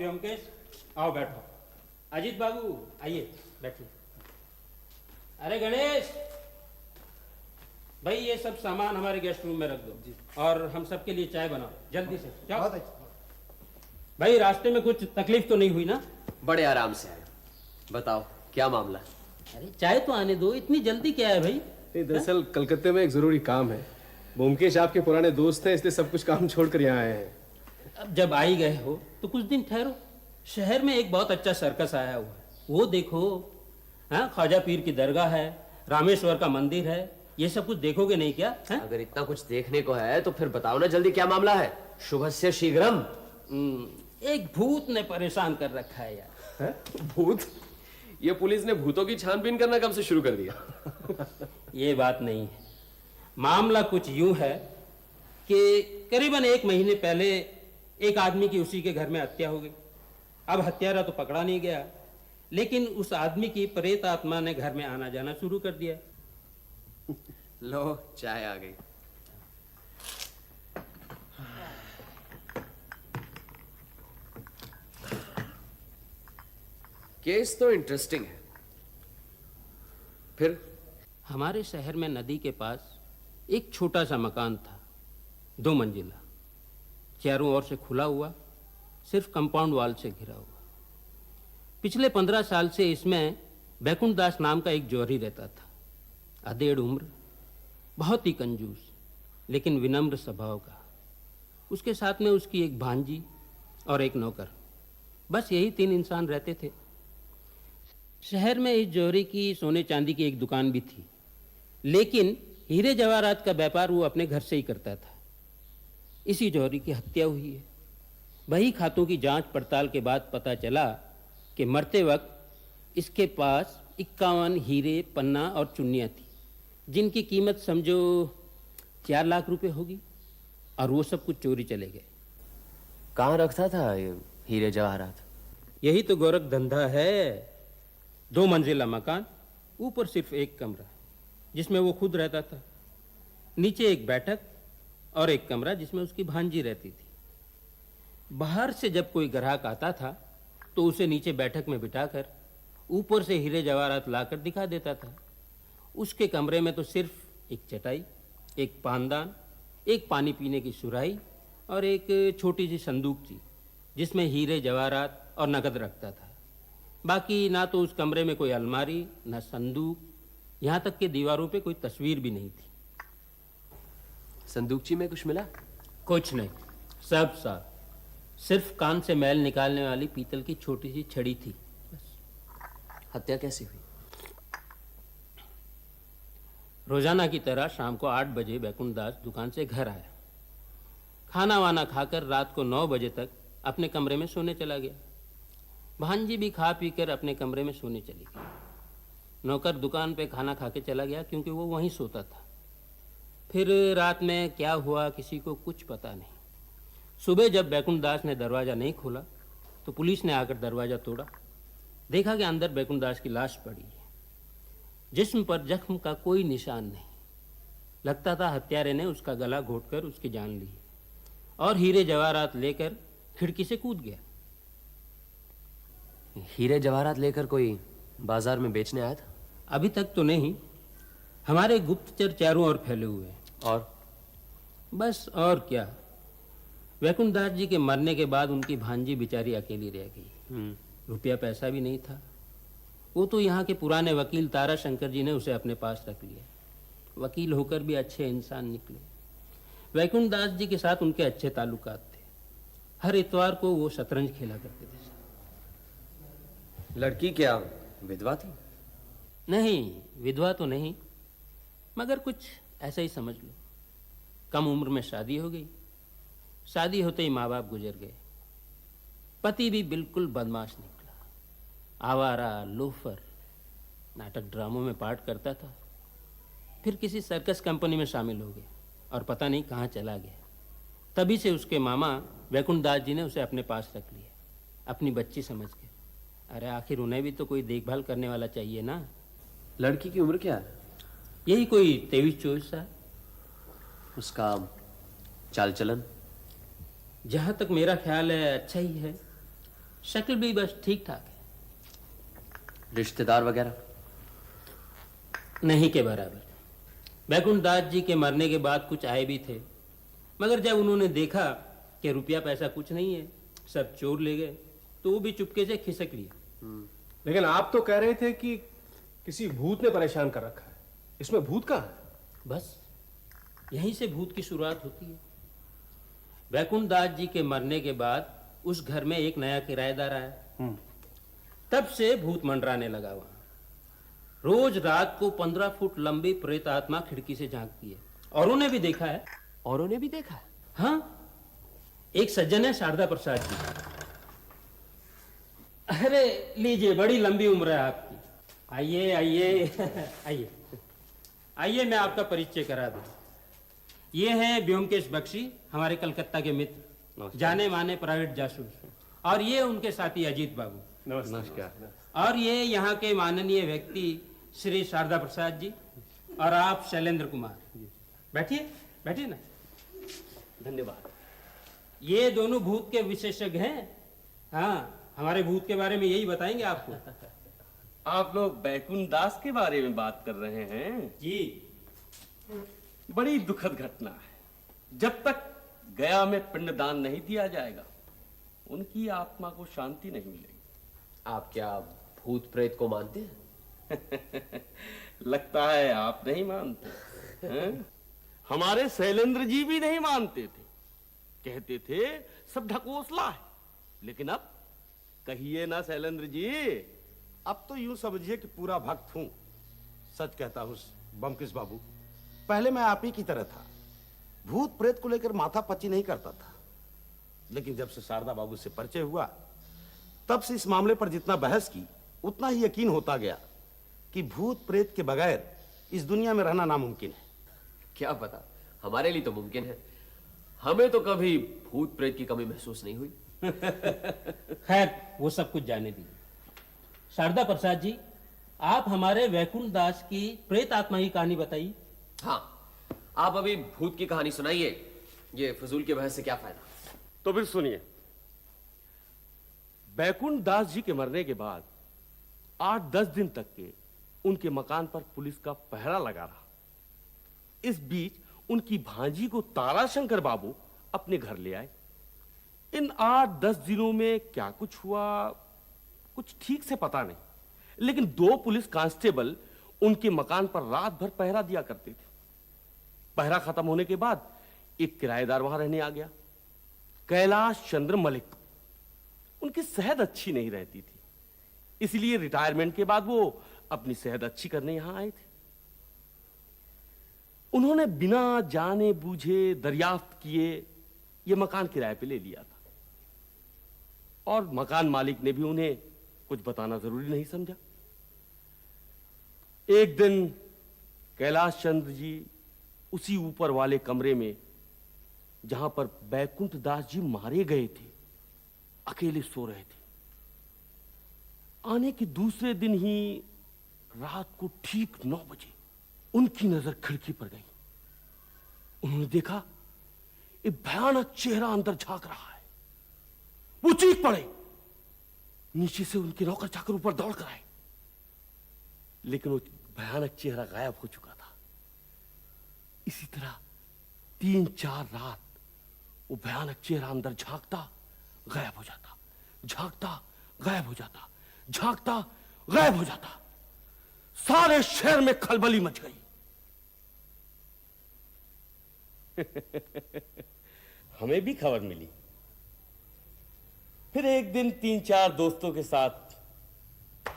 ब्योमकेश, आओ बैठो। अजीत बाबू आइए बैठिए। अरे गणेश भाई, ये सब सामान हमारे गेस्ट रूम में रख दो और हम सबके लिए चाय बनाओ जल्दी से। जाओ भाई, रास्ते में कुछ तकलीफ तो नहीं हुई ना? बड़े आराम से आए। बताओ क्या मामला? अरे चाय तो आने दो, इतनी जल्दी क्या है भाई? दरअसल कलकत्ते में एक जरूरी काम है। ब्योमकेश आपके पुराने दोस्त हैं, इसलिए सब कुछ काम छोड़कर यहाँ आए हैं। अब जब आ ही गए हो तो कुछ दिन ठहरो। शहर में एक बहुत अच्छा सर्कस आया हुआ है, वो देखो। हाँ, ख्वाजा पीर की दरगाह है, रामेश्वर का मंदिर है, ये सब कुछ देखोगे नहीं क्या? है? अगर इतना कुछ देखने को है तो फिर बताओ ना जल्दी क्या मामला है। शुभस्य शीघ्रम। एक भूत ने परेशान कर रखा है यार। है? भूत? ये पुलिस ने भूतों की छानबीन करना कब से शुरू कर दिया? ये बात नहीं है। मामला कुछ यूं है कि करीबन 1 महीने पहले एक आदमी की उसी के घर में हत्या हो गई। अब हत्यारा तो पकड़ा नहीं गया, लेकिन उस आदमी की प्रेत आत्मा ने घर में आना जाना शुरू कर दिया। लो चाय आ गई। केस तो इंटरेस्टिंग है। फिर? हमारे शहर में नदी के पास एक छोटा सा मकान था, 2 मंजिला, चारों ओर से खुला हुआ, सिर्फ कंपाउंड वॉल से घिरा हुआ। पिछले 15 साल से इसमें बैकुंठ दास नाम का एक जौहरी रहता था। अधेड़ उम्र, बहुत ही कंजूस, लेकिन विनम्र स्वभाव का। उसके साथ में उसकी एक भांजी और एक नौकर, बस यही 3 इंसान रहते थे। शहर में इस जौहरी की सोने चांदी की एक दुकान भी थी, लेकिन हीरे जवाहरात का व्यापार वो अपने घर से ही करता था। इसी जौहरी की हत्या हुई है। वही खातों की जांच पड़ताल के बाद पता चला कि मरते वक्त इसके पास 51 हीरे, पन्ना और चुन्नियाँ थी, जिनकी कीमत समझो 4 लाख रुपए होगी, और वो सब कुछ चोरी चले गए। कहाँ रखता था ये हीरे जवाहरात? यही तो गोरख धंधा है। 2 मंजिला मकान, ऊपर सिर्फ एक कमरा जिसमें वो खुद रहता था, नीचे एक बैठक और एक कमरा जिसमें उसकी भांजी रहती थी। बाहर से जब कोई ग्राहक आता था तो उसे नीचे बैठक में बिठाकर ऊपर से हीरे जवाहरात लाकर दिखा देता था। उसके कमरे में तो सिर्फ एक चटाई, एक पानदान, एक पानी पीने की सुराही और एक छोटी सी संदूक थी, जिसमें हीरे जवाहरात और नकद रखता था। बाकी ना तो उस कमरे में कोई अलमारी, ना संदूक, यहाँ तक कि दीवारों पे कोई तस्वीर भी नहीं थी। संदूकची में कुछ मिला? कुछ नहीं, सब साफ। सिर्फ कान से मैल निकालने वाली पीतल की छोटी सी छड़ी थी बस। हत्या कैसी हुई? रोजाना की तरह शाम को 8 बजे बैकुंठ दास दुकान से घर आया। खाना वाना खाकर रात को 9 बजे तक अपने कमरे में सोने चला गया। भांजी भी खा पी कर अपने कमरे में सोने चली गई। नौकर दुकान पे खाना खा के चला गया, क्योंकि वो वहीं सोता था। फिर रात में क्या हुआ किसी को कुछ पता नहीं। सुबह जब बैकुंठ दास ने दरवाज़ा नहीं खोला तो पुलिस ने आकर दरवाज़ा तोड़ा। देखा कि अंदर बैकुंठ दास की लाश पड़ी है। जिस्म पर जख्म का कोई निशान नहीं। लगता था हत्यारे ने उसका गला घोंटकर उसकी जान ली और हीरे जवाहरात लेकर खिड़की से कूद गया। हीरे जवाहरात लेकर कोई बाजार में बेचने आया था? अभी तक तो नहीं। हमारे गुप्तचर चारों ओर फैले हुए हैं। और? बस और क्या, बैकुंठ दास जी के मरने के बाद उनकी भांजी बेचारी अकेली रह गई। रुपया पैसा भी नहीं था। वो तो यहाँ के पुराने वकील तारा शंकर जी ने उसे अपने पास रख लिया। वकील होकर भी अच्छे इंसान निकले। बैकुंठ दास जी के साथ उनके अच्छे ताल्लुकात थे। हर इतवार को वो शतरंज खेला करते थे। लड़की क्या विधवा थी? नहीं, विधवा तो नहीं, मगर कुछ ऐसा ही समझ लो। कम उम्र में शादी हो गई। शादी होते ही माँ बाप गुजर गए। पति भी बिल्कुल बदमाश निकला, आवारा, लोफर, नाटक ड्रामों में पार्ट करता था। फिर किसी सर्कस कंपनी में शामिल हो गया और पता नहीं कहाँ चला गया। तभी से उसके मामा बैकुंठ दास जी ने उसे अपने पास रख लिया, अपनी बच्ची समझ के। अरे आखिर उन्हें भी तो कोई देखभाल करने वाला चाहिए ना। लड़की की उम्र क्या है? यही कोई 23-24 साल। उसका चाल चलन? जहाँ तक मेरा ख्याल है अच्छा ही है। शक्ल भी बस ठीक ठाक है, रिश्तेदार वगैरह? नहीं के बराबर। बैकुंठ दास जी के मरने के बाद कुछ आए भी थे, मगर जब उन्होंने देखा कि रुपया पैसा कुछ नहीं है, सब चोर ले गए, तो वो भी चुपके से खिसक लिए। लेकिन आप तो कह रहे थे कि किसी भूत ने परेशान कर रखा है। इसमें भूत कहाँ है? बस यहीं से भूत की शुरुआत होती है। बैकुंठ दास जी के मरने के बाद उस घर में एक नया किराएदार आया। तब से भूत मंडराने लगा वहां। रोज रात को 15 फुट लंबी प्रेत आत्मा खिड़की से झांकती है। और उन्हें भी देखा है। औरों ने भी देखा है? हाँ, एक सज्जन है शारदा प्रसाद जी। अरे लीजिए, बड़ी लंबी उम्र है आपकी। आइए आइए आइए आइए, मैं आपका परिचय करा दूं। ये हैं ब्योमकेश बख्शी, हमारे कलकत्ता के मित्र, जाने माने प्राइवेट जासूस। और ये उनके साथी अजीत बाबू। नमस्कार। और ये यहाँ के माननीय व्यक्ति श्री शारदा प्रसाद जी, और आप शैलेंद्र कुमार। बैठिए बैठिए ना। धन्यवाद। ये दोनों भूत के विशेषज्ञ हैं। हाँ, हमारे भूत के बारे में यही बताएंगे आपको। आप लोग बैकुंठ दास के बारे में बात कर रहे हैं? जी। बड़ी दुखद घटना है। जब तक गया में पिंडदान नहीं दिया जाएगा, उनकी आत्मा को शांति नहीं मिलेगी। आप क्या भूत प्रेत को मानते हैं? लगता है आप नहीं मानते हैं? हमारे शैलेंद्र जी भी नहीं मानते थे, कहते थे सब ढकोसला है। लेकिन अब कहिए ना शैलेंद्र जी। अब तो यूं समझिए कि पूरा भक्त हूं। सच कहता हूं बमकिस बाबू, पहले मैं आप ही की तरह था, भूत प्रेत को लेकर माथा पच्ची नहीं करता था। लेकिन जब से शारदा बाबू से परिचय हुआ, तब से इस मामले पर जितना बहस की, उतना ही यकीन होता गया कि भूत प्रेत के बगैर इस दुनिया में रहना नामुमकिन है। क्या पता, हमारे लिए तो मुमकिन है। हमें तो कभी भूत प्रेत की कमी महसूस नहीं हुई। खैर, वो सब कुछ जाने दीजिए। शारदा प्रसाद जी, आप हमारे वैकुंठ दास की प्रेत आत्मा की कहानी बताइए। हाँ, आप अभी भूत की कहानी सुनाइए। ये फजूल के बहस से क्या फायदा? तो फिर सुनिए। बैकुंठ दास जी के मरने के बाद 8-10 दिन तक के उनके मकान पर पुलिस का पहरा लगा रहा। इस बीच उनकी भांजी को ताराशंकर बाबू अपने घर ले आए। इन 8-10 दिनों में क्या कुछ हुआ, कुछ ठीक से पता नहीं, लेकिन 2 पुलिस कांस्टेबल उनके मकान पर रात भर पहरा दिया करते थे। पहरा खत्म होने के बाद एक किराएदार वहां रहने आ गया, कैलाश चंद्र मलिक। उनकी सेहत अच्छी नहीं रहती थी, इसलिए रिटायरमेंट के बाद वो अपनी सेहत अच्छी करने यहां आए थे। उन्होंने बिना जाने बूझे दरियाफ्त किए ये मकान किराए पे ले लिया था, और मकान मालिक ने भी उन्हें कुछ बताना जरूरी नहीं समझा। एक दिन कैलाश चंद्र जी उसी ऊपर वाले कमरे में, जहां पर बैकुंठ दास जी मारे गए थे, अकेले सो रहे थे। आने के दूसरे दिन ही रात को ठीक 9 बजे उनकी नजर खिड़की पर गई। उन्होंने देखा एक भयानक चेहरा अंदर झांक रहा है। वो चीख पड़े। नीचे से उनके नौकर चाकर ऊपर दौड़ कर आए, लेकिन वो भयानक चेहरा गायब हो चुका था। इसी तरह 3-4 रात वो भयानक चेहरा अंदर झांकता गायब हो जाता, झांकता गायब हो जाता, झांकता गायब हो जाता। सारे शहर में खलबली मच गई। हमें भी खबर मिली। फिर एक दिन 3-4 दोस्तों के साथ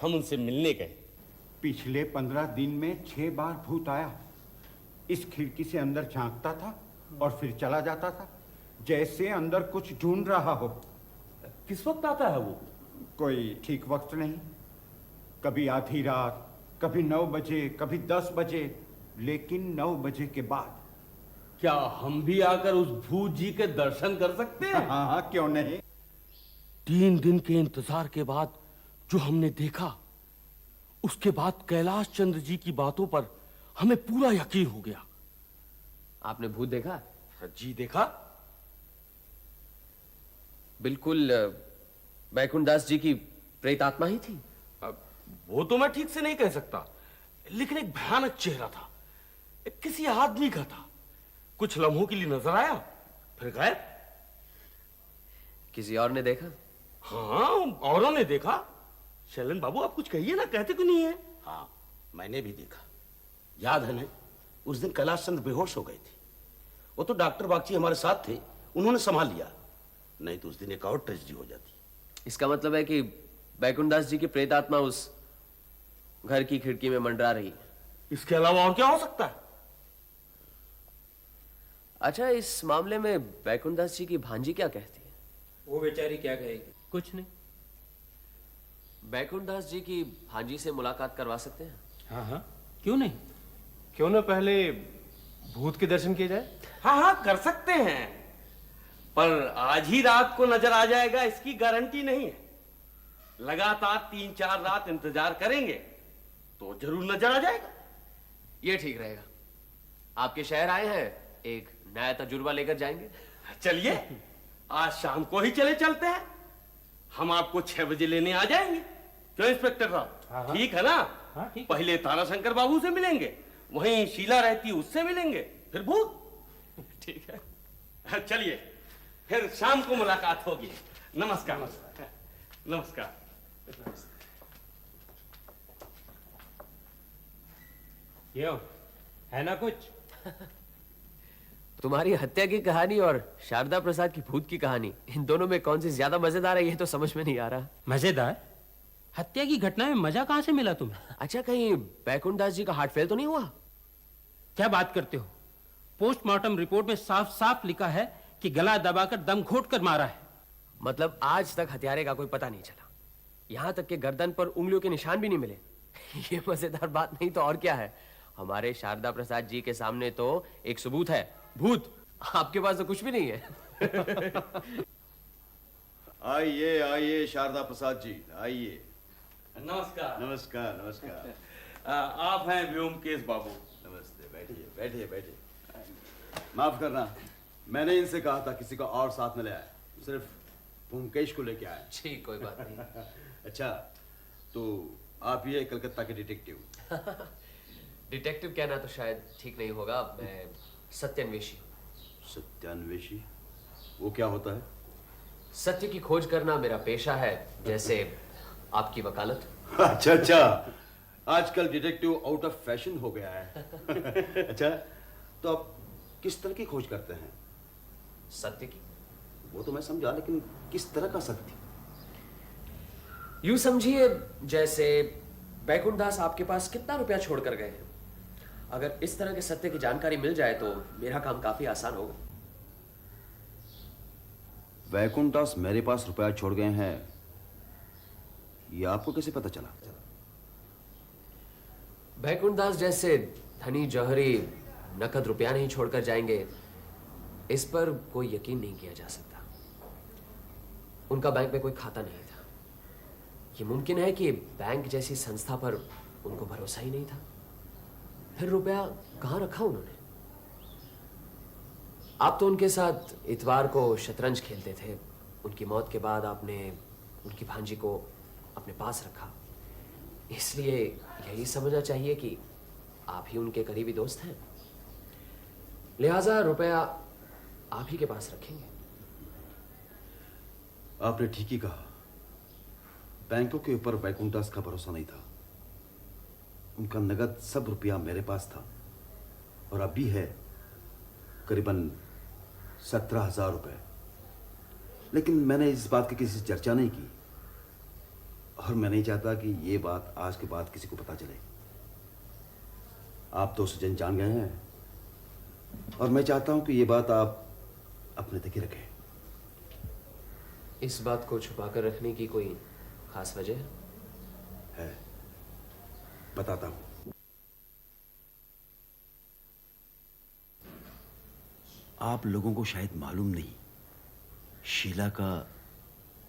हम उनसे मिलने गए। पिछले 15 दिन में 6 बार भूत आया। इस खिड़की से अंदर झांकता था और फिर चला जाता था, जैसे अंदर कुछ ढूंढ रहा हो। किस वक्त आता है वो? कोई ठीक वक्त नहीं, कभी आधी रात, कभी 9 बजे, कभी 10 बजे, लेकिन 9 बजे के बाद। क्या हम भी आकर उस भूत जी के दर्शन कर सकते हैं? हाँ हाँ, क्यों नहीं। 3 दिन के इंतजार के बाद जो हमने देखा, उसके बाद कैलाश चंद्र जी की बातों पर हमें पूरा यकीन हो गया। आपने भूत देखा? जी देखा। बिल्कुल बैकुंठ दास जी की प्रेतात्मा ही थी? अब वो तो मैं ठीक से नहीं कह सकता, लेकिन एक भयानक चेहरा था, एक किसी आदमी का था। कुछ लम्हों के लिए नजर आया, फिर गायब। किसी और ने देखा? हाँ, औरों ने देखा। शैलेंद्र बाबू, आप कुछ कहिए ना, कहते क्यों नहीं है? हाँ, मैंने भी देखा। याद है ना, उस दिन कैलाश चंद्र बेहोश हो गए थे। वो तो डॉक्टर बागची हमारे साथ थे, उन्होंने संभाल लिया, नहीं तो उस दिन एक और ट्रेजेडी हो जाती। इसका मतलब है कि बैकुंठ दास जी की प्रेतात्मा उस घर की खिड़की में मंडरा रही। इसके अलावा और क्या हो सकता है? अच्छा, इस मामले में बैकुंठ दास जी की भांजी क्या कहती है? वो बेचारी क्या कहेगी? कुछ नहीं। बैकुंठ दास जी की भांजी से मुलाकात करवा सकते हैं? हाँ हाँ, क्यों नहीं? क्यों ना पहले भूत के दर्शन किए जाए? हाँ हाँ, कर सकते हैं, पर आज ही रात को नजर आ जाएगा इसकी गारंटी नहीं है। लगातार 3-4 रात इंतजार करेंगे तो जरूर नजर आ जाएगा। ये ठीक रहेगा। आपके शहर आए हैं, एक नया तजुर्बा लेकर जाएंगे। चलिए, आज शाम को ही चलते हैं। हम आपको 6 बजे लेने आ जाएंगे। क्यों इंस्पेक्टर साहब, ठीक है ना? हाँ, ठीक। पहले ताराशंकर बाबू से मिलेंगे, वहीं शीला रहती उससे मिलेंगे, फिर भूत। ठीक है। चलिए, फिर शाम को मुलाकात होगी। नमस्कार। नमस्कार। क्यों, है ना कुछ? तुम्हारी हत्या की कहानी और शारदा प्रसाद की भूत की कहानी, इन दोनों में कौन सी ज्यादा मजेदार है, ये तो समझ में नहीं आ रहा। मजेदार? हत्या की घटना में मजा कहां से मिला तुम्हें? अच्छा, कहीं बैकुंठ दास जी का हार्ट फेल तो नहीं हुआ? क्या बात करते हो? पोस्टमार्टम रिपोर्ट में साफ साफ लिखा है कि गला दबाकर दम घोट कर मारा है। मतलब आज तक हत्यारे का कोई पता नहीं चला, यहां तक कि गर्दन पर उंगलियों के निशान भी नहीं मिले। ये मजेदार बात नहीं तो और क्या है। हमारे शारदा प्रसाद जी के सामने तो एक सबूत है, भूत। आपके पास तो कुछ भी नहीं है। आइए आइए शारदा प्रसाद जी, आइए। नमस्कार। नमस्कार नमस्कार। आप हैं व्योमकेश बाबू। नमस्ते, बैठिए बैठिए बैठिए। माफ करना, मैंने इनसे कहा था किसी को और साथ में ले आए, सिर्फ ब्योमकेश को लेके आए। ठीक, कोई बात नहीं। अच्छा, तो आप ये कलकत्ता के डिटेक्टिव? डिटेक्टिव कहना तो शायद ठीक नहीं होगा, मैं सत्यान्वेषी हूं। सत्यान्वेषी? वो क्या होता है? सत्य की खोज करना मेरा पेशा है, जैसे आपकी वकालत। अच्छा अच्छा, आजकल डिटेक्टिव आउट ऑफ फैशन हो गया है। अच्छा, तो आप किस तरह की खोज करते हैं? सत्य की। वो तो मैं समझा, लेकिन किस तरह का सत्य? यूं समझिए, जैसे बैकुंठ दास आपके पास कितना रुपया छोड़ कर गए हैं। अगर इस तरह के सत्य की जानकारी मिल जाए तो मेरा काम काफी आसान होगा। बैकुंठ दास मेरे पास रुपया छोड़ गए हैं, ये आपको कैसे पता चला? बैकुंठ दास जैसे धनी जौहरी नकद रुपया नहीं छोड़कर जाएंगे, इस पर कोई यकीन नहीं किया जा सकता। उनका बैंक में कोई खाता नहीं था। ये मुमकिन है कि बैंक जैसी संस्था पर उनको भरोसा ही नहीं था। फिर रुपया कहां रखा उन्होंने? आप तो उनके साथ इतवार को शतरंज खेलते थे। उनकी मौत के बाद आपने उनकी भांजी को अपने पास रखा, इसलिए यही समझना चाहिए कि आप ही उनके करीबी दोस्त हैं। लिहाजा रुपया आप ही के पास रखेंगे। आपने ठीक ही कहा, बैंकों के ऊपर बैकुंठ दास का भरोसा नहीं था। उनका नगद सब रुपया मेरे पास था और अब भी है, करीबन 17,000 रुपए। लेकिन मैंने इस बात की किसी से चर्चा नहीं की और मैं नहीं चाहता कि ये बात आज के बाद किसी को पता चले। आप तो सज्जन जान गए हैं और मैं चाहता हूं कि ये बात आप अपने तक ही रखें। इस बात को छुपाकर रखने की कोई खास वजह है? बताता हूं। आप लोगों को शायद मालूम नहीं, शीला का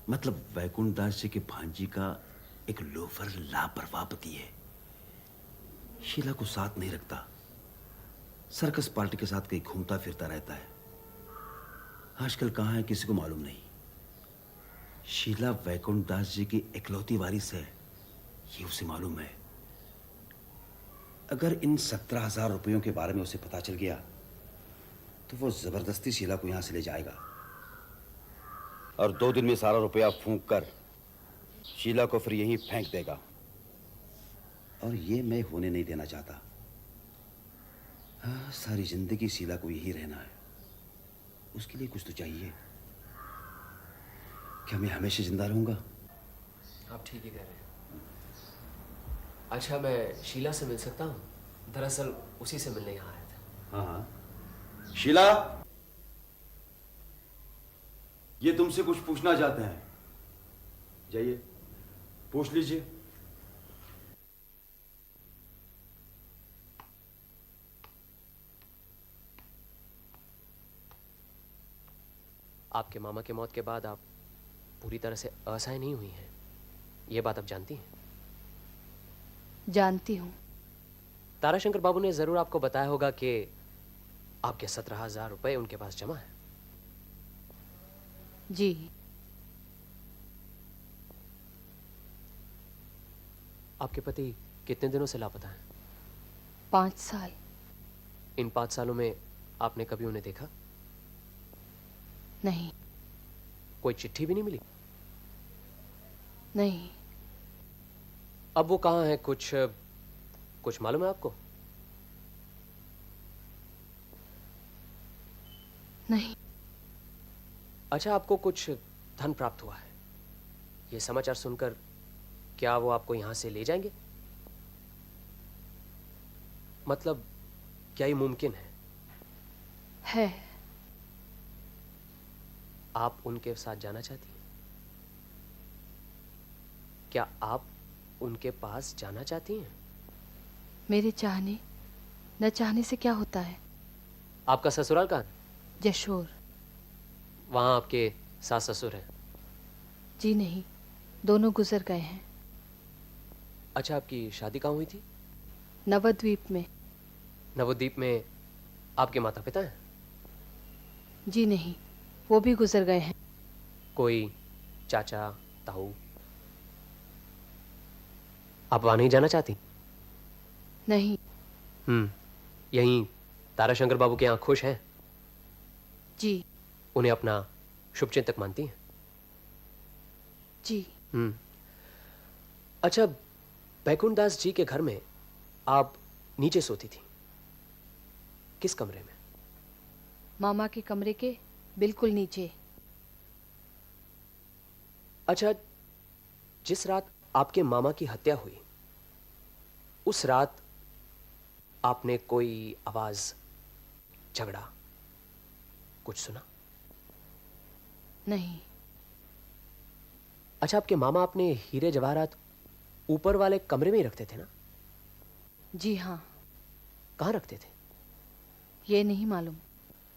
मतलब बैकुंठ दास जी के भांजी का एक लोफर लापरवाह पति है। शीला को साथ नहीं रखता, सर्कस पार्टी के साथ कहीं घूमता फिरता रहता है। आजकल कहां है किसी को मालूम नहीं। शीला वैकुंठ दास जी की इकलौती वारिस है, ये उसे मालूम है। अगर इन 17,000 रुपयों के बारे में उसे पता चल गया तो वो जबरदस्ती शीला को यहां से ले जाएगा और 2 दिन में सारा रुपया फूंक कर शीला को फिर यहीं फेंक देगा। और ये मैं होने नहीं देना चाहता। हाँ, सारी जिंदगी शीला को यही रहना है। उसके लिए कुछ तो चाहिए। क्या मैं हमेशा जिंदा रहूंगा? आप ठीक ही कह रहे हैं। अच्छा, मैं शीला से मिल सकता हूँ? दरअसल उसी से मिलने यहाँ आया था। हाँ हाँ। शीला, ये तुमसे कुछ पूछना चाहते हैं। जाइए, पूछ लीजिए। आपके मामा के मौत के बाद आप पूरी तरह से असहाय नहीं हुई हैं, ये बात आप जानती हैं? जानती हूँ। ताराशंकर बाबू ने जरूर आपको बताया होगा कि आपके 17,000 रुपए उनके पास जमा है। जी। आपके पति कितने दिनों से लापता हैं? 5 साल। इन 5 सालों में आपने कभी उन्हें देखा? नहीं। कोई चिट्ठी भी नहीं मिली? नहीं। अब वो कहाँ है, कुछ मालूम है आपको? नहीं। अच्छा, आपको कुछ धन प्राप्त हुआ है, ये समाचार सुनकर क्या वो आपको यहां से ले जाएंगे? मतलब क्या ये मुमकिन है? है। आप उनके साथ जाना चाहती हैं? क्या आप उनके पास जाना चाहती हैं? मेरे चाहने न चाहने से क्या होता है? आपका ससुराल कहाँ है? जशोर। वहां आपके सास ससुर हैं? जी नहीं, दोनों गुजर गए हैं। अच्छा, आपकी शादी कहाँ हुई थी? नवद्वीप में। नवद्वीप में आपके माता पिता हैं? जी नहीं, वो भी गुजर गए हैं। कोई चाचा ताऊ? आप वहां नहीं जाना चाहती? नहीं। यहीं ताराशंकर बाबू के यहाँ खुश हैं? जी। उन्हें अपना शुभचिंतक मानती हैं? जी। अच्छा, बैकुंठ दास जी के घर में आप नीचे सोती थी, किस कमरे में? मामा के कमरे के बिल्कुल नीचे। अच्छा, जिस रात आपके मामा की हत्या हुई, उस रात आपने कोई आवाज, झगड़ा कुछ सुना? नहीं। अच्छा, आपके मामा अपने हीरे जवाहरात ऊपर वाले कमरे में ही रखते थे ना? जी हाँ। कहाँ रखते थे? ये नहीं मालूम।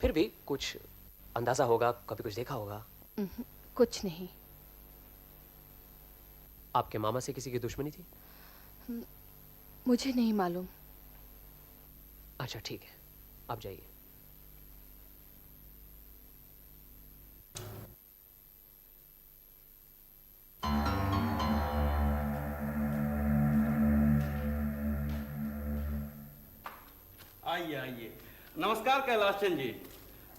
फिर भी कुछ अंदाजा होगा, कभी कुछ देखा होगा? कुछ नहीं। आपके मामा से किसी की दुश्मनी थी? मुझे नहीं मालूम। अच्छा ठीक है, आप जाइए। आइए आइए। नमस्कार कैलाश चंद जी,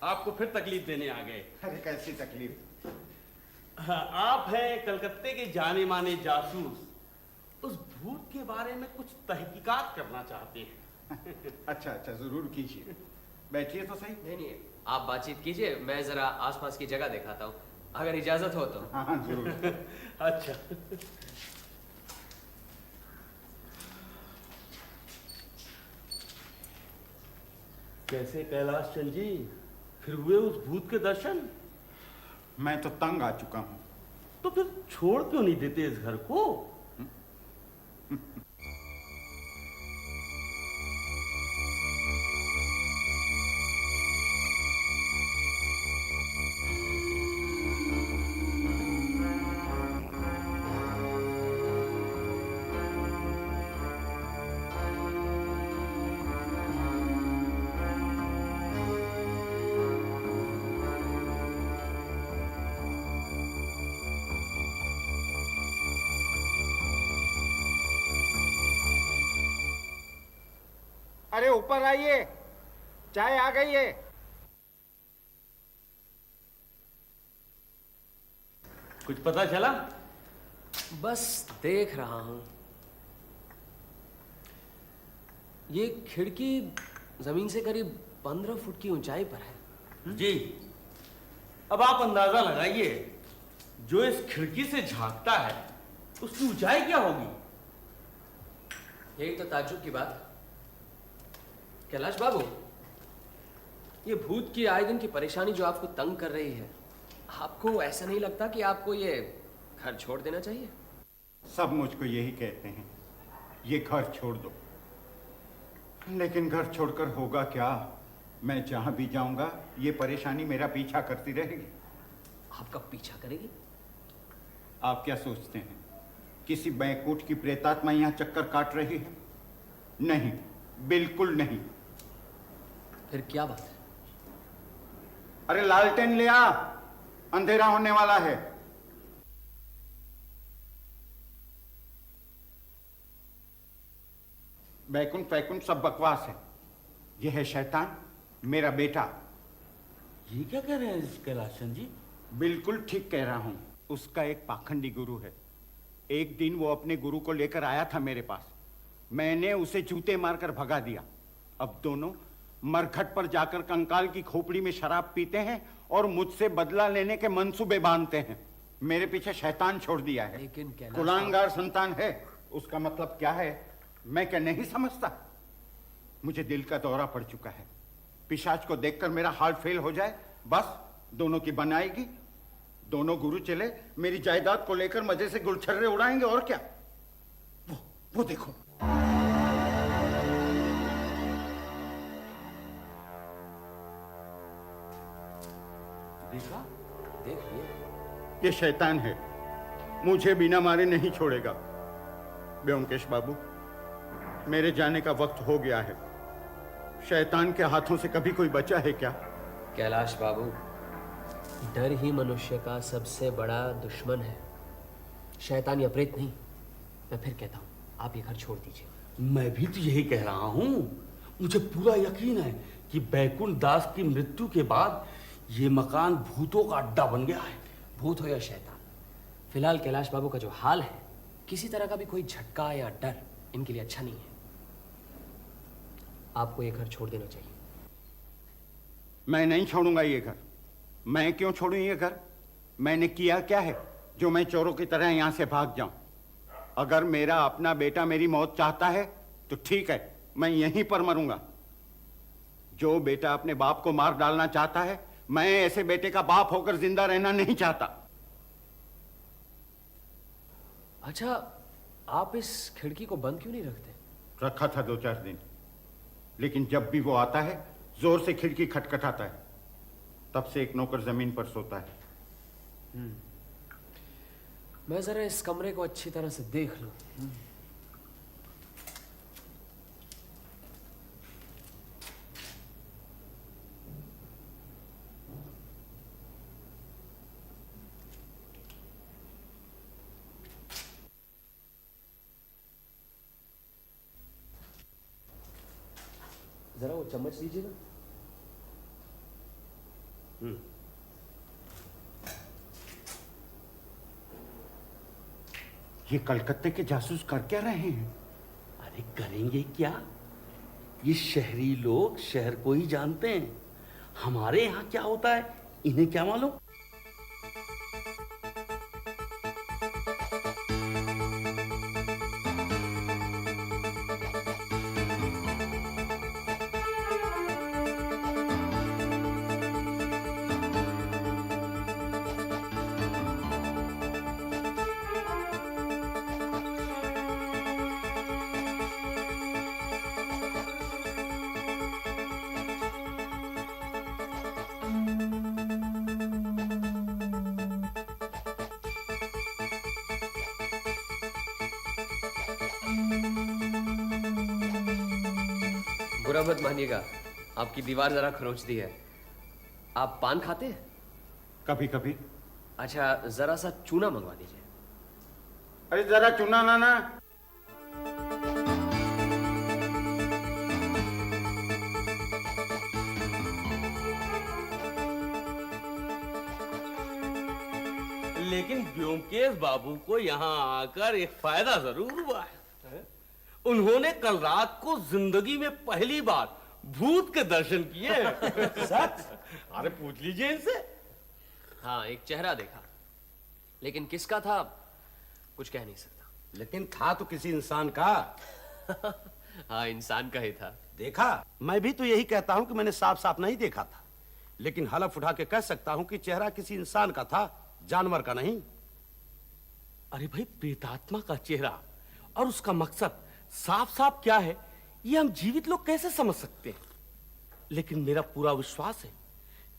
आपको फिर तकलीफ देने आ गए। अरे कैसी तकलीफ? हाँ, आप हैं कलकत्ते के जाने माने जासूस, उस भूत के बारे में कुछ तहकीकात करना चाहते हैं। अच्छा अच्छा, जरूर कीजिए। बैठिए तो सही। नहीं, आप बातचीत कीजिए, मैं जरा आसपास की जगह दिखाता हूँ, अगर इजाजत हो तो। हाँ हाँ जरूर। अच्छा। कैसे कैलाश चंद जी, फिर हुए उस भूत के दर्शन? मैं तो तंग आ चुका हूँ। तो फिर छोड़ क्यों नहीं देते इस घर को? अरे ऊपर आइए, चाय आ गई है। कुछ पता चला? बस देख रहा हूं। ये खिड़की जमीन से करीब 15 फुट की ऊंचाई पर है। जी, अब आप अंदाजा लगाइए, जो इस खिड़की से झांकता है उसकी ऊंचाई क्या होगी? यही तो ताज्जुब की बात। कैलाश बाबू, ये भूत की आए दिन की परेशानी जो आपको तंग कर रही है, आपको ऐसा नहीं लगता कि आपको ये घर छोड़ देना चाहिए? सब मुझको यही कहते हैं, ये घर छोड़ दो। लेकिन घर छोड़कर होगा क्या? मैं जहां भी जाऊंगा ये परेशानी मेरा पीछा करती रहेगी। आपका पीछा करेगी? आप क्या सोचते हैं, किसी बैकुंठ की प्रेतात्मा यहां चक्कर काट रही है? नहीं, बिल्कुल नहीं। फिर क्या बात है? अरे लालटेन ले आ, अंधेरा होने वाला है। बैकुंठ वैकुंठ सब बकवास है। यह है शैतान, मेरा बेटा। ये क्या कह रहे हैं कैलाश चंद जी? बिल्कुल ठीक कह रहा हूं। उसका एक पाखंडी गुरु है। एक दिन वो अपने गुरु को लेकर आया था मेरे पास। मैंने उसे जूते मारकर भगा दिया। अब दोनों मरघट पर जाकर कंकाल की खोपड़ी में शराब पीते हैं और मुझसे बदला लेने के मंसूबे बांधते हैं। मेरे पीछे शैतान छोड़ दिया है। लेकिन कैलाश कुलांगार संतान है। उसका मतलब क्या है मैं क्या नहीं समझता? मुझे दिल का दौरा पड़ चुका है। पिशाच को देखकर मेरा हार्ट फेल हो जाए, बस दोनों की बनाएगी। दोनों गुरु चले मेरी जायदाद को लेकर मजे से गुलछर्रे उड़ाएंगे और क्या। वो देखो। देखा? देखिए, ये शैतान है, मुझे बिना मारे नहीं छोड़ेगा। ब्योमकेश बाबू, मेरे जाने का वक्त हो गया है। शैतान के हाथों से कभी कोई बचा है क्या? कैलाश बाबू, डर ही मनुष्य का सबसे बड़ा दुश्मन है, शैतान या प्रेत नहीं। मैं फिर कहता हूं, आप ये घर छोड़ दीजिए। मैं भी तो यही कह रहा हूं। मुझे पूरा यकीन है कि बैकुंठ दास की मृत्यु के बाद ये मकान भूतों का अड्डा बन गया है। भूत हो या शैतान, फिलहाल कैलाश बाबू का जो हाल है, किसी तरह का भी कोई झटका या डर इनके लिए अच्छा नहीं है। आपको ये घर छोड़ देना चाहिए। मैं नहीं छोड़ूंगा ये घर। मैं क्यों छोड़ूं ये घर? मैंने किया क्या है जो मैं चोरों की तरह यहां से भाग जाऊं? अगर मेरा अपना बेटा मेरी मौत चाहता है तो ठीक है, मैं यहीं पर मरूंगा। जो बेटा अपने बाप को मार डालना चाहता है, मैं ऐसे बेटे का बाप होकर जिंदा रहना नहीं चाहता। अच्छा, आप इस खिड़की को बंद क्यों नहीं रखते? रखा था 2-4 दिन, लेकिन जब भी वो आता है जोर से खिड़की खटखटाता है। तब से एक नौकर जमीन पर सोता है। मैं जरा इस कमरे को अच्छी तरह से देख लूं। जरा वो चम्मच लीजिएगा। ये कलकत्ते के जासूस कर क्या रहे हैं? अरे करेंगे क्या? ये शहरी लोग शहर को ही जानते हैं। हमारे यहाँ क्या होता है इन्हें क्या मालूम? बुरा मत मानिएगा, आपकी दीवार जरा खरोंच दी है। आप पान खाते हैं? कभी कभी। अच्छा, जरा सा चूना मंगवा दीजिए। अरे जरा चुना ना। लेकिन ब्योमकेश बाबू को यहाँ आकर एक फायदा जरूर हुआ है। उन्होंने कल रात को जिंदगी में पहली बार भूत के दर्शन किए। सच? अरे पूछ लीजिए इनसे। हाँ, एक चेहरा देखा, लेकिन किसका था कुछ कह नहीं सकता। लेकिन था तो किसी इंसान का। हाँ, इंसान का ही था। देखा, मैं भी तो यही कहता हूं कि मैंने साफ साफ नहीं देखा था, लेकिन हलफ उठा के कह सकता हूं कि चेहरा किसी इंसान का था, जानवर का नहीं। अरे भाई, प्रेतात्मा का चेहरा और उसका मकसद साफ साफ क्या है, ये हम जीवित लोग कैसे समझ सकते हैं? लेकिन मेरा पूरा विश्वास है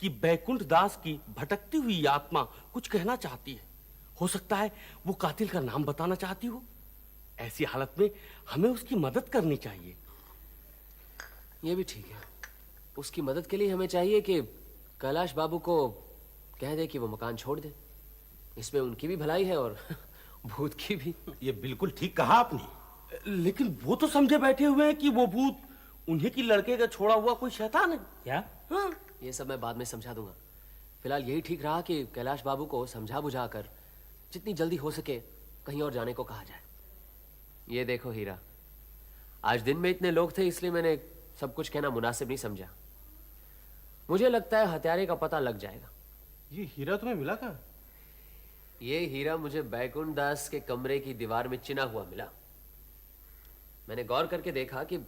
कि बैकुंठ दास की भटकती हुई आत्मा कुछ कहना चाहती है। हो सकता है वो कातिल का नाम बताना चाहती हो। ऐसी हालत में हमें उसकी मदद करनी चाहिए। ये भी ठीक है। उसकी मदद के लिए हमें चाहिए कि कैलाश बाबू को कह दे कि वो मकान छोड़ दे। इसमें उनकी भी भलाई है और भूत की भी। ये बिल्कुल ठीक कहा आपने। लेकिन वो तो समझे बैठे हुए हैं कि वो भूत उन्हीं की लड़के का छोड़ा हुआ कोई शैतान है। क्या? हाँ। ये सब मैं बाद में समझा दूंगा। फिलहाल यही ठीक रहा कि कैलाश बाबू को समझा बुझा कर जितनी जल्दी हो सके कहीं और जाने को कहा जाए। ये देखो हीरा, आज दिन में इतने लोग थे इसलिए मैंने सब कुछ कहना मुनासिब नहीं समझा। मुझे लगता है हत्यारे का पता लग जाएगा। ये हीरा तुम्हें मिला कहाँ? ये हीरा मुझे बैकुंठ दास के कमरे की दीवार में चिना हुआ मिला। मैंने गौर करके देखा कि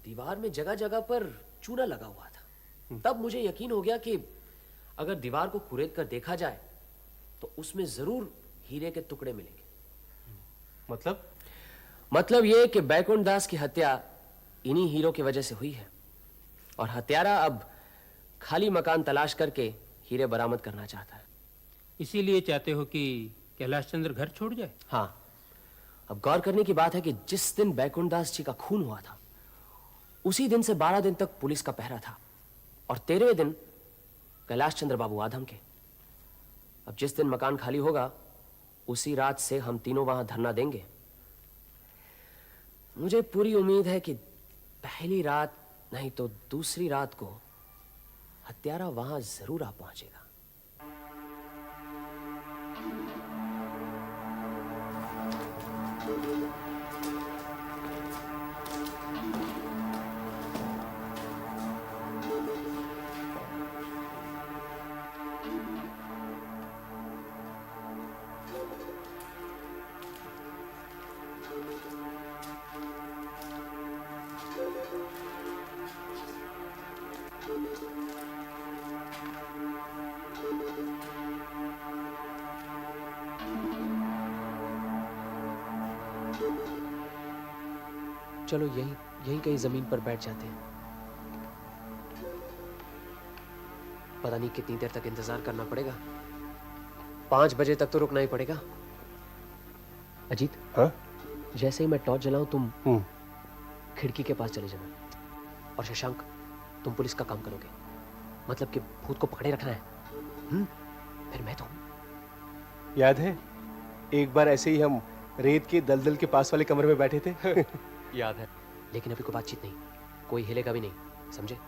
दीवार में जगह जगह पर चूना लगा हुआ था। तब मुझे यकीन हो गया कि अगर दीवार को कुरेद कर देखा जाए तो उसमें जरूर हीरे के टुकड़े मिलेंगे। मतलब ये कि बैकुंठ दास की हत्या इन्हीं हीरो की वजह से हुई है और हत्यारा अब खाली मकान तलाश करके हीरे बरामद करना चाहता है। इसीलिए चाहते हो कि कैलाश चंद्र घर छोड़ जाए? हाँ, अब गौर करने की बात है कि जिस दिन बैकुंठ दास जी का खून हुआ था उसी दिन से 12 दिन तक पुलिस का पहरा था और 13वें दिन कैलाश चंद्र बाबू आधम के। अब जिस दिन मकान खाली होगा उसी रात से हम तीनों वहां धरना देंगे। मुझे पूरी उम्मीद है कि पहली रात नहीं तो दूसरी रात को हत्यारा वहां जरूर आ पहुंचेगा। चलो यहीं कहीं जमीन पर बैठ जाते हैं। पता नहीं कितनी देर तक इंतजार करना पड़ेगा। 5 बजे तक तो रुकना ही पड़ेगा। अजीत, हाँ? जैसे ही मैं टॉर्च जलाऊं तुम खिड़की के पास चले जाना और शशांक तुम पुलिस का काम करोगे। मतलब कि भूत को पकड़े रखना है। फिर मैं तो याद है एक बार ऐसे ही हम रेत के दलदल के पास वाले कमरे में बैठे थे। याद है, लेकिन अभी कोई बातचीत नहीं, कोई हिलेगा भी नहीं, समझे?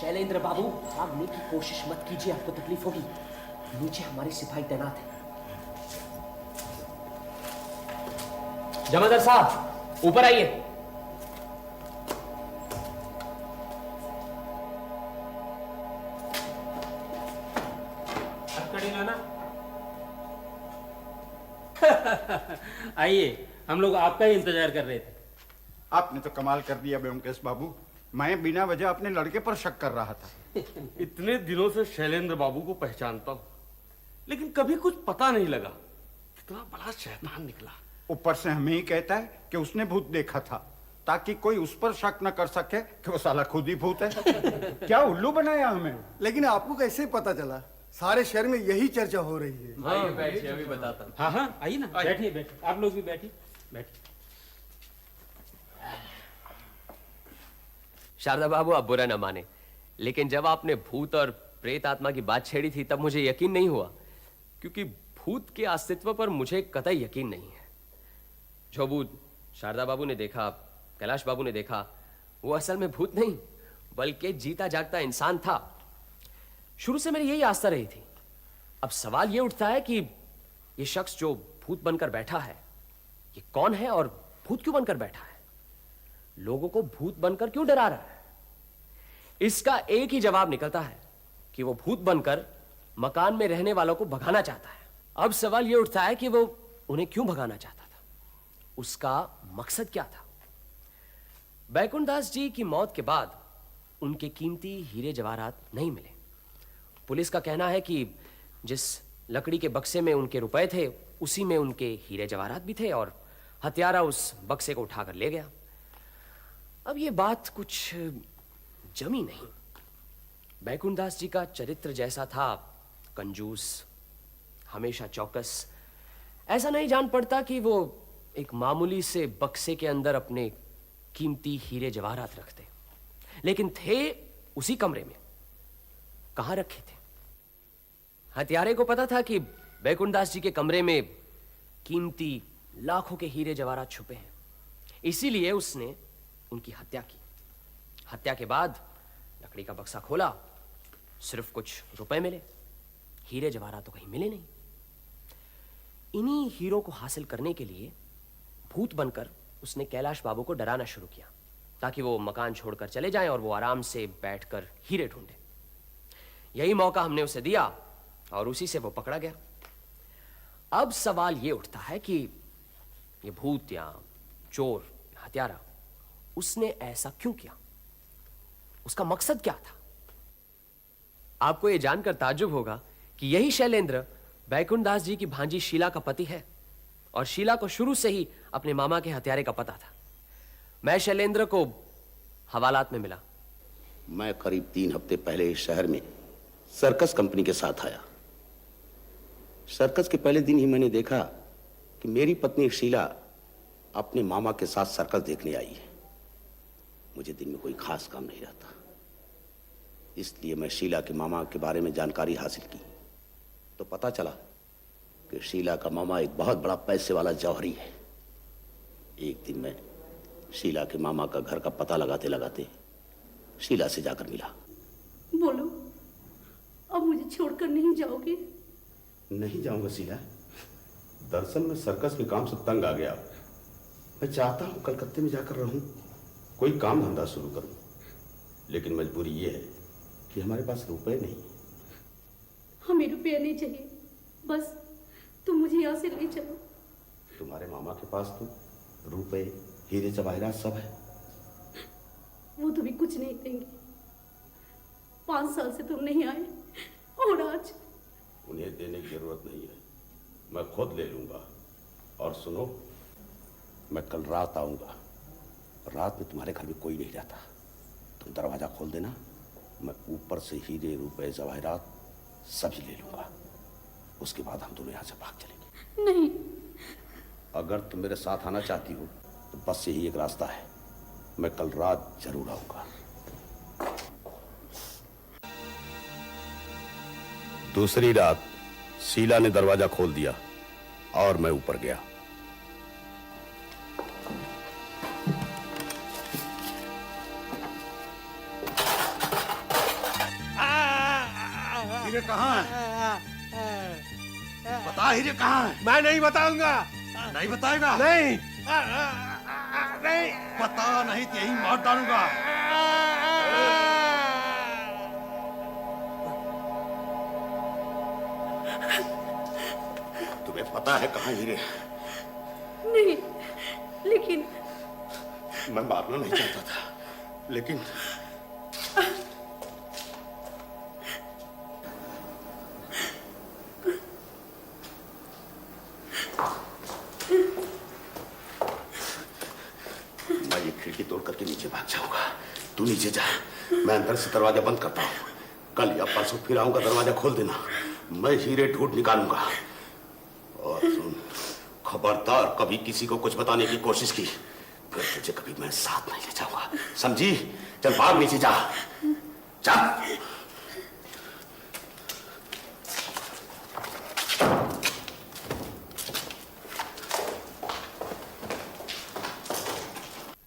शैलेंद्र बाबू, भागने की कोशिश मत कीजिए, आपको तकलीफ होगी। नीचे हमारे सिपाही तैनात हैं। जमादार साहब, ऊपर आइए। आइए, हम लोग आपका ही इंतजार कर रहे थे। आपने तो कमाल कर दिया ब्योमकेश बाबू। मैं बिना वजह अपने लड़के पर शक कर रहा था। इतने दिनों से शैलेंद्र बाबू को पहचानता हूं, लेकिन कभी कुछ पता नहीं लगा कितना बड़ा शैतान निकला। ऊपर से हमें ही कहता है कि उसने भूत देखा था, ताकि कोई उस पर शक न कर सके कि वो साला खुद ही भूत है। क्या उल्लू बनाया हमें। लेकिन आपको कैसे पता चला? सारे शहर में यही चर्चा हो रही है। हाँ, बैठिए, अभी बताता हूँ। हाँ हाँ, आइए ना, बैठिए बैठिए, आप लोग भी बैठिए बैठिए। शारदा बाबू, आप बुरा ना माने, लेकिन जब आपने भूत और प्रेत आत्मा की बात छेड़ी थी तब मुझे यकीन नहीं हुआ, क्योंकि भूत के अस्तित्व पर मुझे कतई यकीन नहीं है। जो भूत शारदा बाबू ने देखा, कैलाश बाबू ने देखा, वो असल में भूत नहीं बल्कि जीता जागता इंसान था। शुरू से मेरी यही आस्था रही थी। अब सवाल ये उठता है कि ये शख्स जो भूत बनकर बैठा है, ये कौन है और भूत क्यों बनकर बैठा है? लोगों को भूत बनकर क्यों डरा रहा है? इसका एक ही जवाब निकलता है कि वो भूत बनकर मकान में रहने वालों को भगाना चाहता है। अब सवाल ये उठता है कि वो उन्हें क्यों भगाना चाहता था, उसका मकसद क्या था? बैकुंठ दास जी की मौत के बाद उनके कीमती हीरे जवाहरात नहीं मिले। पुलिस का कहना है कि जिस लकड़ी के बक्से में उनके रुपए थे उसी में उनके हीरे जवाहरात भी थे और हत्यारा उस बक्से को उठाकर ले गया। अब ये बात कुछ जमी नहीं। बैकुंठ दास जी का चरित्र जैसा था, कंजूस, हमेशा चौकस, ऐसा नहीं जान पड़ता कि वो एक मामूली से बक्से के अंदर अपने कीमती हीरे जवाहरात रखते, लेकिन थे उसी कमरे में। कहां रखे थे? हत्यारे को पता था कि बैकुंठ दास जी के कमरे में कीमती लाखों के हीरे जवाहरात छुपे हैं, इसीलिए उसने उनकी हत्या की। हत्या के बाद लकड़ी का बक्सा खोला, सिर्फ कुछ रुपए मिले, हीरे जवाहरात तो कहीं मिले नहीं। इन्हीं हीरो को हासिल करने के लिए भूत बनकर उसने कैलाश बाबू को डराना शुरू किया, ताकि वो मकान छोड़कर चले जाएं और वो आराम से बैठकर हीरे ढूंढे। यही मौका हमने उसे दिया और उसी से वो पकड़ा गया। अब सवाल ये उठता है कि ये भूत या चोर, हत्यारा, उसने ऐसा क्यों किया? उसका मकसद क्या था? आपको यह जानकर ताज्जुब होगा कि यही शैलेंद्र बैकुंठ दास जी की भांजी शीला का पति है और शीला को शुरू से ही अपने मामा के हत्यारे का पता था। मैं शैलेंद्र को हवालात में मिला। मैं करीब 3 हफ्ते पहले इस शहर में सर्कस कंपनी के साथ आया। सर्कस के पहले दिन ही मैंने देखा कि मेरी पत्नी शीला अपने मामा के साथ सर्कस देखने आई है। मुझे दिन में कोई खास काम नहीं रहता, इसलिए मैं शीला के मामा के बारे में जानकारी हासिल की तो पता चला कि शीला का मामा एक बहुत बड़ा पैसे वाला जौहरी है। एक दिन मैं शीला के मामा का घर का पता लगाते लगाते शीला से जाकर मिला। बोलो, अब मुझे छोड़कर नहीं जाओगे? नहीं जाऊंगा शीला। दरअसल मैं सर्कस के काम से तंग आ गया। मैं चाहता हूं कलकत्ते में जाकर रहूं, कोई काम धंधा शुरू करूं, लेकिन मजबूरी ये है कि हमारे पास रुपए नहीं। हमें रुपये नहीं चाहिए, बस तुम मुझे यहाँ से ले चलो। तुम्हारे मामा के पास तो रुपए, हीरे जवाहरात सब है। वो तुम्हें कुछ नहीं देंगे। 5 साल से तुम नहीं आए और आज। उन्हें देने की जरूरत नहीं है, मैं खुद ले लूंगा। और सुनो, मैं कल रात आऊंगा। रात में तुम्हारे घर में कोई नहीं रहता, तुम दरवाजा खोल देना। मैं ऊपर से हीरे, रुपए, जवाहरात सभी ले लूंगा। उसके बाद हम दोनों यहाँ से भाग चलेंगे। नहीं। अगर तुम मेरे साथ आना चाहती हो तो बस यही एक रास्ता है। मैं कल रात जरूर आऊंगा। दूसरी रात शीला ने दरवाजा खोल दिया और मैं ऊपर गया। हीरे कहाँ है? बता, हीरे कहाँ है? मैं नहीं बताऊंगा। नहीं बताएगा? नहीं। नहीं बता, नहीं तो यही मार डालूंगा। तुम्हें पता है कहाँ हीरे? नहीं, लेकिन मैं मारना नहीं चाहता था, लेकिन मैं ये खिड़की तोड़ करके नीचे भाग जाऊंगा। तू नीचे जा, मैं अंदर से दरवाजा बंद करता हूँ। कल या परसों फिर आऊंगा, दरवाजा खोल देना। मैं हीरे ढूंढ निकालूंगा। और सुन, खबरदार कभी किसी को कुछ बताने की कोशिश की, फिर तुझे कभी मैं साथ नहीं ले जाऊंगा, समझी? चल भाग, नीचे जा, जा।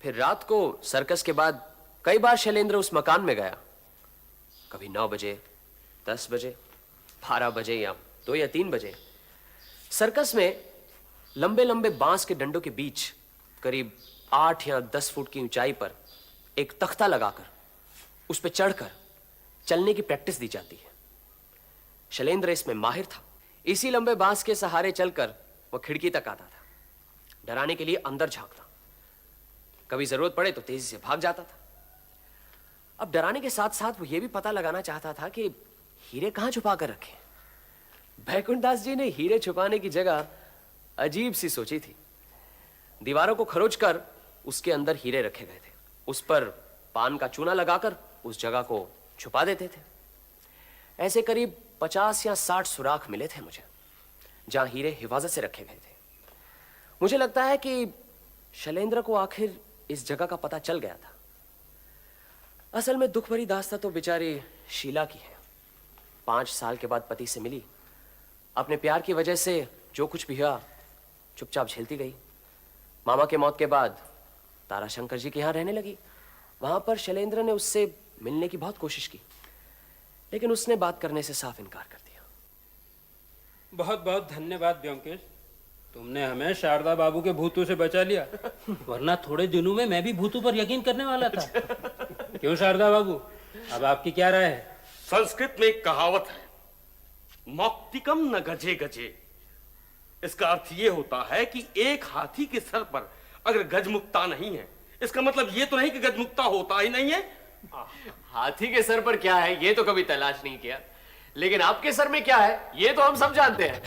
फिर रात को सर्कस के बाद कई बार शैलेंद्र उस मकान में गया। कभी 9 बजे, 10 बजे, 12 बजे या 2 या 3 बजे। सर्कस में लंबे लंबे बांस के डंडों के बीच करीब 8 या 10 फुट की ऊंचाई पर एक तख्ता लगाकर उस पर चढ़कर चलने की प्रैक्टिस दी जाती है। शैलेंद्र इसमें माहिर था। इसी लंबे बांस के सहारे चलकर वह खिड़की तक आता था, डराने के लिए अंदर झांकता। कभी जरूरत पड़े तो तेजी से भाग जाता था। अब डराने के साथ साथ वो ये भी पता लगाना चाहता था कि हीरे कहां छुपा कर रखे। बैकुंठ दास जी ने हीरे छुपाने की जगह अजीब सी सोची थी। दीवारों को खरोच कर उसके अंदर हीरे रखे गए थे। उस पर पान का चूना लगाकर उस जगह को छुपा देते थे। ऐसे करीब 50 या 60 सुराख मिले थे मुझे, जहां हीरे हिफाजत से रखे गए थे। मुझे लगता है कि शैलेंद्र को आखिर इस जगह का पता चल गया था। असल में दुख भरी दास्तां तो बेचारी शीला की है। 5 साल के बाद पति से मिली, अपने प्यार की वजह से जो कुछ भी हुआ चुपचाप झेलती गई। मामा के मौत के बाद ताराशंकर जी के यहाँ रहने लगी। वहां पर शैलेंद्र ने उससे मिलने की बहुत कोशिश की, लेकिन उसने बात करने से साफ इनकार कर दिया। बहुत बहुत धन्यवाद ब्योमकेश, तुमने हमें शारदा बाबू के भूतों से बचा लिया, वरना थोड़े दिनों में मैं भी भूतों पर यकीन करने वाला था। क्यों शारदा बाबू, अब आपकी क्या राय है? संस्कृत में एक कहावत है, मौक्तिकम न गजे गजे। इसका अर्थ यह होता है कि एक हाथी के सर पर अगर गजमुक्ता नहीं है, इसका मतलब ये तो नहीं कि गजमुक्ता होता ही नहीं है। हाथी के सर पर क्या है ये तो कभी तलाश नहीं किया, लेकिन आपके सर में क्या है ये तो हम सब जानते हैं।